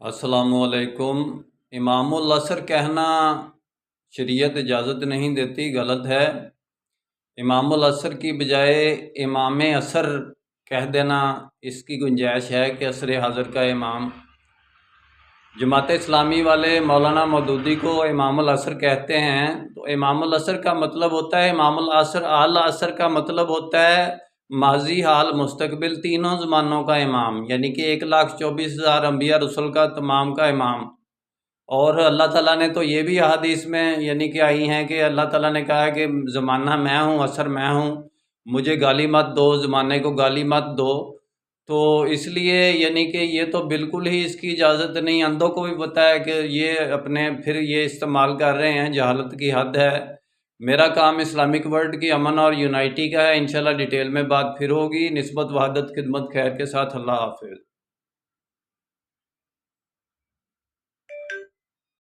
अस्सलाम वालेकुम। इमामुल असर कहना शरीयत इजाज़त नहीं देती, गलत है। इमामुल असर की बजाय इमाम असर कह देना इसकी गुंजाइश है कि असर हाज़र का इमाम। जमात इस्लामी वाले मौलाना मौदूदी को इमामुल असर कहते हैं। तो इमामुल असर का मतलब होता है, इमामुल असर अल असर का मतलब होता है माजी, हाल, मुस्तकबिल तीनों ज़मानों का इमाम, यानी कि 1,24,000 अम्बिया रसूल का तमाम का इमाम। और अल्लाह ताला ने तो ये भी अहादीस में यानी कि आई हैं कि अल्लाह ताला ने कहा है कि ज़माना मैं हूँ, असर मैं हूँ, मुझे गाली मत दो, ज़माने को गाली मत दो। तो इसलिए यानी कि ये तो बिल्कुल ही इसकी इजाज़त नहीं। अंधों को भी पता है कि ये अपने फिर ये इस्तेमाल कर रहे हैं, जहालत की हद है। मेरा काम इस्लामिक वर्ल्ड की अमन और यूनाइटी का है। इंशाल्लाह डिटेल में बात फिर होगी। निस्बत वहदत खिदमत खैर के साथ। अल्लाह हाफ़िज़।